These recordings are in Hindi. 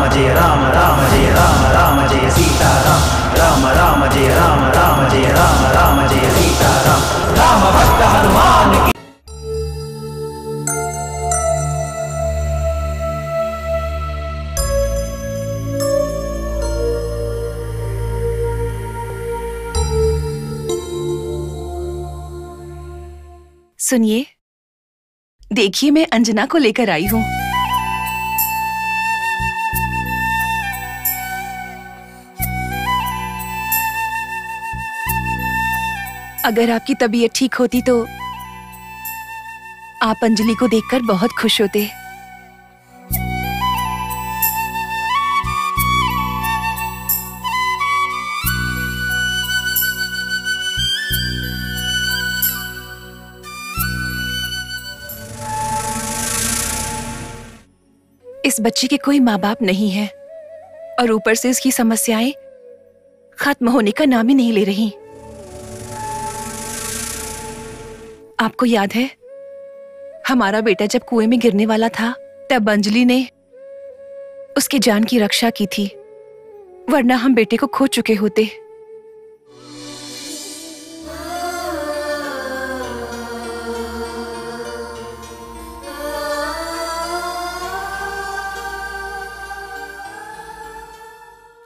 जय राम राम जय राम राम जय सीता राम राम राम जय राम राम जय राम राम जय सीता राम राम भक्त हनुमान की। सुनिए, देखिए मैं अंजना को लेकर आई हूँ। अगर आपकी तबीयत ठीक होती तो आप अंजलि को देखकर बहुत खुश होते। इस बच्चे के कोई माँ बाप नहीं है और ऊपर से इसकी समस्याएं खत्म होने का नाम ही नहीं ले रही। आपको याद है, हमारा बेटा जब कुएं में गिरने वाला था तब अंजलि ने उसकी जान की रक्षा की थी, वरना हम बेटे को खो चुके होते।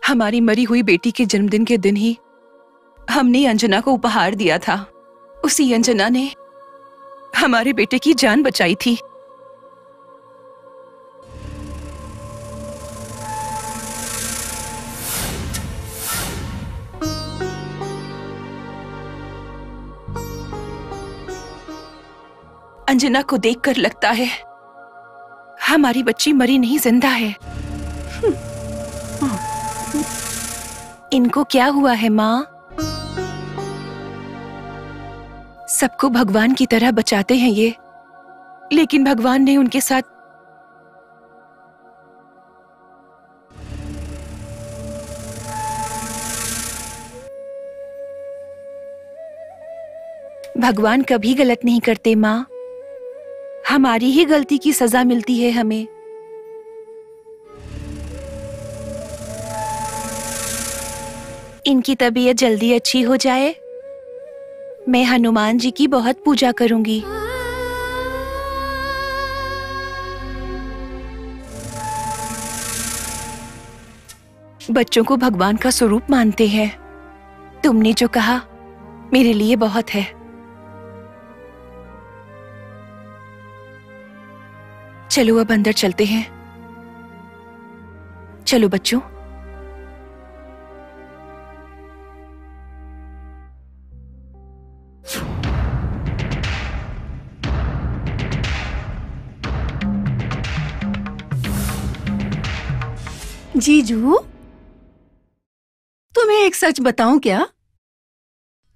हमारी मरी हुई बेटी के जन्मदिन के दिन ही हमने अंजना को उपहार दिया था। उसी अंजना ने हमारे बेटे की जान बचाई थी। अंजना को देखकर लगता है हमारी बच्ची मरी नहीं, जिंदा है। इनको क्या हुआ है माँ? सबको भगवान की तरह बचाते हैं ये, लेकिन भगवान ने उनके साथ भगवान कभी गलत नहीं करते माँ। हमारी ही गलती की सजा मिलती है हमें। इनकी तबीयत जल्दी अच्छी हो जाए, मैं हनुमान जी की बहुत पूजा करूंगी। बच्चों को भगवान का स्वरूप मानते हैं। तुमने जो कहा मेरे लिए बहुत है। चलो अब अंदर चलते हैं। चलो बच्चों। जीजू, तुम्हें एक सच बताऊं क्या?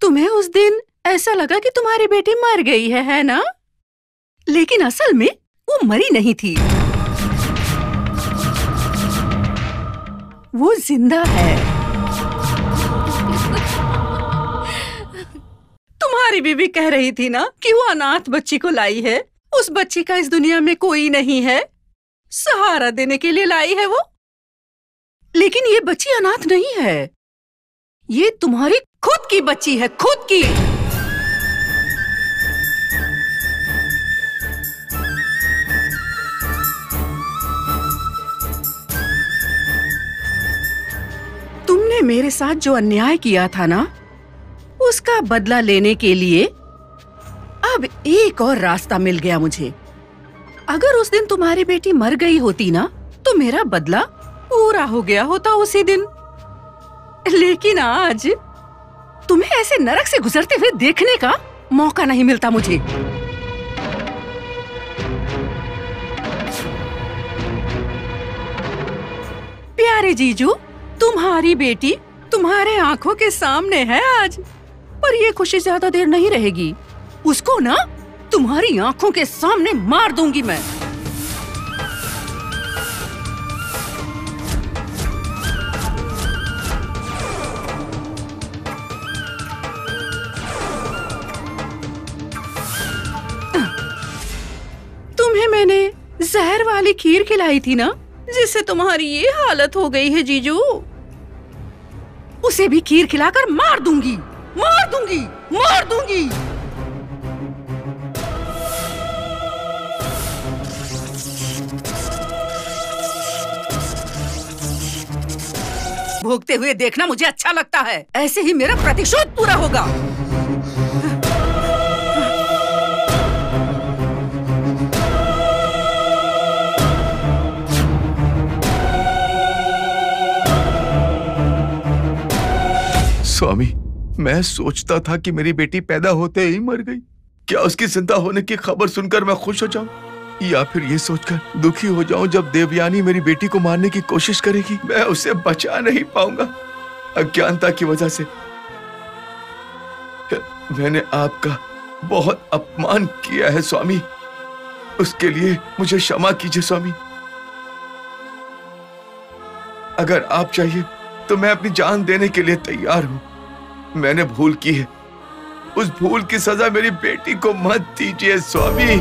तुम्हें उस दिन ऐसा लगा कि तुम्हारी बेटी मर गई है ना? लेकिन असल में वो मरी नहीं थी, वो जिंदा है। तुम्हारी बीवी कह रही थी ना कि वो अनाथ बच्ची को लाई है। उस बच्ची का इस दुनिया में कोई नहीं है, सहारा देने के लिए लाई है वो। लेकिन ये बच्ची अनाथ नहीं है, ये तुम्हारी खुद की बच्ची है, खुद की। तुमने मेरे साथ जो अन्याय किया था ना, उसका बदला लेने के लिए अब एक और रास्ता मिल गया मुझे। अगर उस दिन तुम्हारी बेटी मर गई होती ना, तो मेरा बदला पूरा हो गया होता उसी दिन। लेकिन आज तुम्हें ऐसे नरक से गुजरते हुए देखने का मौका नहीं मिलता मुझे। प्यारे जीजू, तुम्हारी बेटी तुम्हारे आंखों के सामने है आज, पर ये खुशी ज्यादा देर नहीं रहेगी। उसको ना तुम्हारी आंखों के सामने मार दूंगी मैं। तुम्हें मैंने जहर वाली खीर खिलाई थी ना, जिससे तुम्हारी ये हालत हो गई है जीजू। उसे भी खीर खिलाकर मार दूंगी, मार दूंगी, मार दूंगी। भोगते हुए देखना मुझे अच्छा लगता है। ऐसे ही मेरा प्रतिशोध पूरा होगा। स्वामी, मैं सोचता था कि मेरी बेटी पैदा होते ही मर गई। क्या उसकी जिंदा होने की खबर सुनकर मैं खुश हो जाऊं, या फिर ये सोचकर दुखी हो जाऊं जब देवयानी मेरी बेटी को मारने की कोशिश करेगी? मैं उसे बचा नहीं पाऊंगा। अज्ञानता की वजह से मैंने आपका बहुत अपमान किया है स्वामी। उसके लिए मुझे क्षमा कीजिए स्वामी। अगर आप चाहिए तो मैं अपनी जान देने के लिए तैयार हूं। मैंने भूल की है, उस भूल की सजा मेरी बेटी को मत दीजिए स्वामी।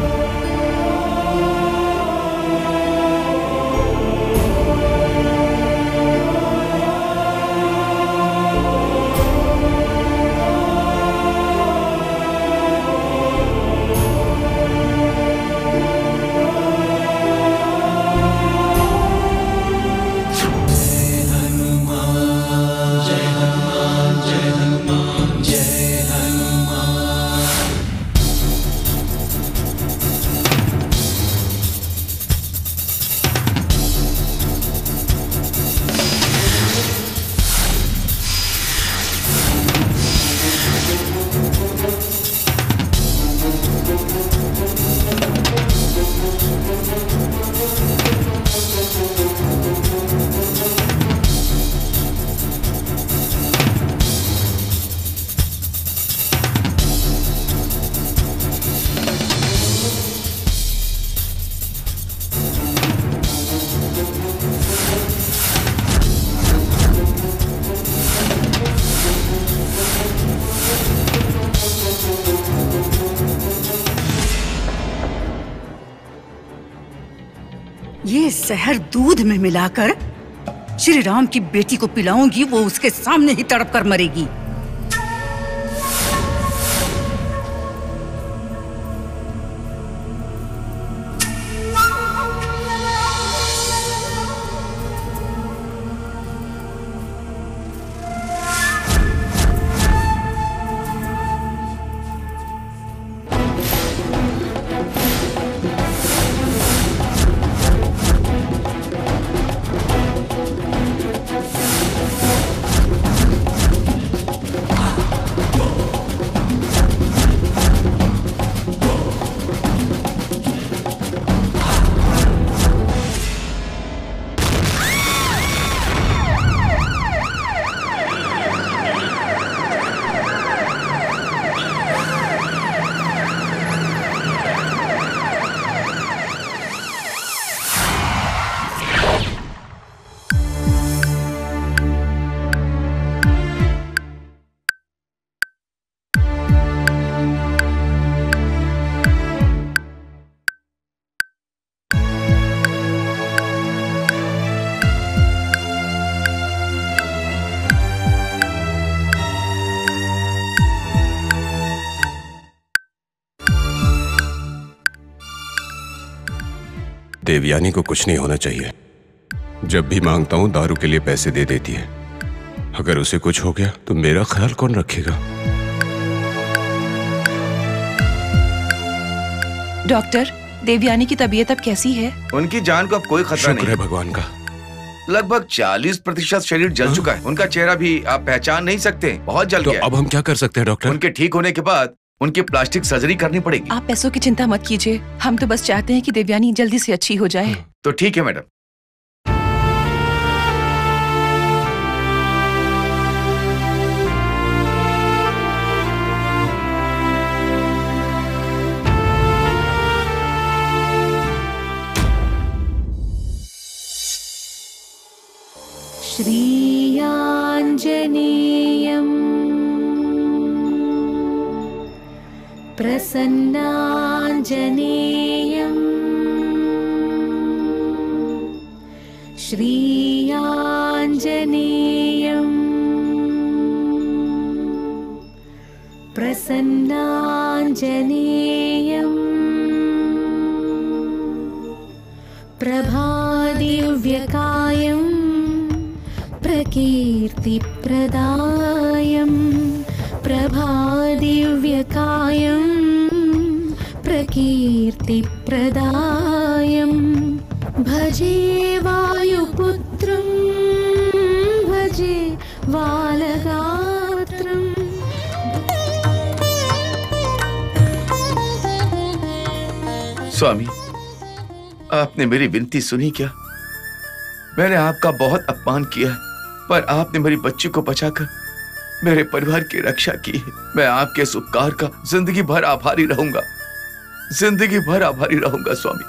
ये जहर दूध में मिलाकर श्री राम की बेटी को पिलाऊंगी, वो उसके सामने ही तड़प कर मरेगी। देवयानी को कुछ नहीं होना चाहिए। जब भी मांगता हूं दारू के लिए पैसे दे देती है। अगर उसे कुछ हो गया तो मेरा ख्याल कौन रखेगा? डॉक्टर, देवयानी की तबीयत अब कैसी है? उनकी जान को अब कोई खतरा नहीं। शुक्र है भगवान का। लगभग 40% शरीर जल चुका है। उनका चेहरा भी आप पहचान नहीं सकते, बहुत जल गया। तो अब हम क्या कर सकते हैं डॉक्टर? उनके ठीक होने के बाद उनकी प्लास्टिक सर्जरी करनी पड़ेगी। आप पैसों की चिंता मत कीजिए, हम तो बस चाहते हैं कि देवयानी जल्दी से अच्छी हो जाए। तो ठीक है मैडम। श्रीयाञ्जनेयम् प्रसन्नाञ्जनेयम् श्रीयाञ्जनेयम् प्रसन्नाञ्जनेयम् प्रभादिव्यकायं प्रकीर्तिप्रदायं प्रभादिव्यकायं प्रकीर्तिप्रदायं भजे वायुपुत्रं भजे बालगात्रम्। स्वामी, आपने मेरी विनती सुनी क्या? मैंने आपका बहुत अपमान किया है, पर आपने मेरी बच्ची को बचाकर मेरे परिवार की रक्षा की है। मैं आपके इस उपकार का जिंदगी भर आभारी रहूंगा, जिंदगी भर आभारी रहूंगा स्वामी।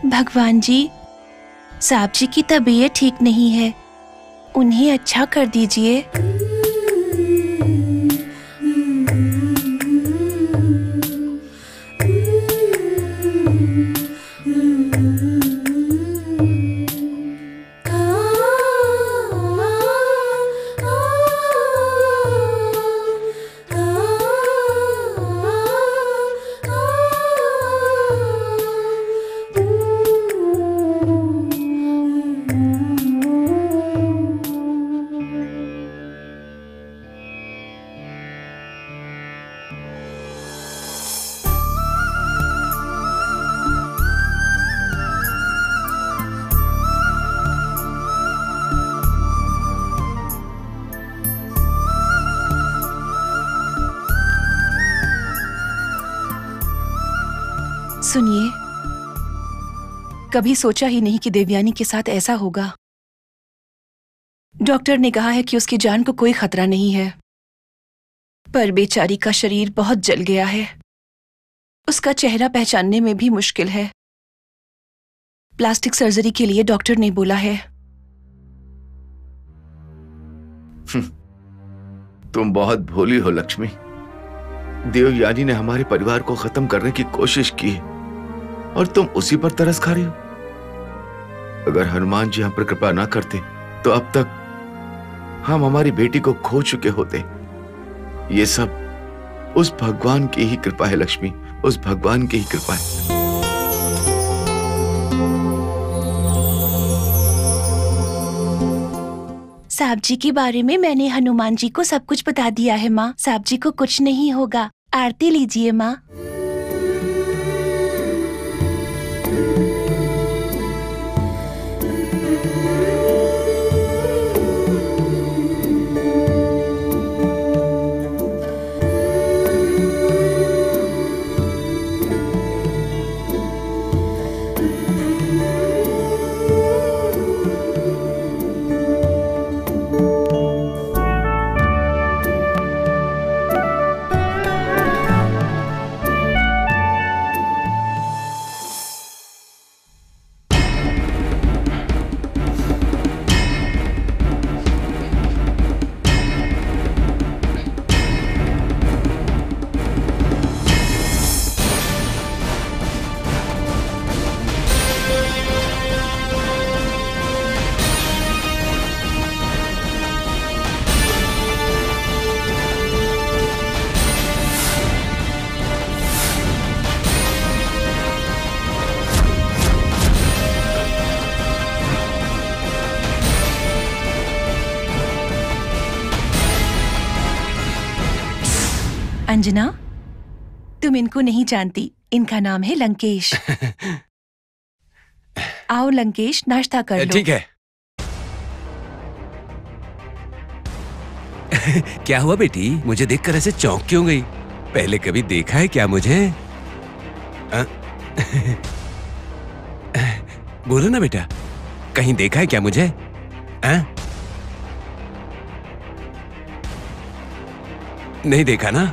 भगवान जी, साहब जी की तबीयत ठीक नहीं है, उन्हें अच्छा कर दीजिए। सुनिए, कभी सोचा ही नहीं कि देवयानी के साथ ऐसा होगा। डॉक्टर ने कहा है कि उसकी जान को कोई खतरा नहीं है, पर बेचारी का शरीर बहुत जल गया है। उसका चेहरा पहचानने में भी मुश्किल है। प्लास्टिक सर्जरी के लिए डॉक्टर ने बोला है। तुम बहुत भोली हो लक्ष्मी। देवयानी ने हमारे परिवार को खत्म करने की कोशिश की है और तुम उसी पर तरस खा रही हो। अगर हनुमान जी हम पर कृपा ना करते तो अब तक हम हमारी बेटी को खो चुके होते। ये सब उस भगवान की ही कृपा है लक्ष्मी, उस भगवान की ही कृपा है। साहब जी के बारे में मैंने हनुमान जी को सब कुछ बता दिया है माँ। साहब जी को कुछ नहीं होगा। आरती लीजिए माँ। अंजना, तुम इनको नहीं जानती। इनका नाम है लंकेश। आओ लंकेश, नाश्ता कर लो। ठीक है। क्या हुआ बेटी, मुझे देखकर ऐसे चौंक क्यों गई? पहले कभी देखा है क्या मुझे? बोलो ना बेटा, कहीं देखा है क्या मुझे? नहीं देखा ना?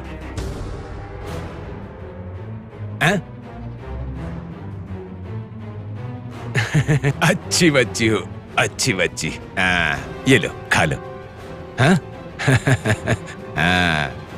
अच्छी बच्ची हो, अच्छी बच्ची। ये लो, खा लो। हाँ? हाँ।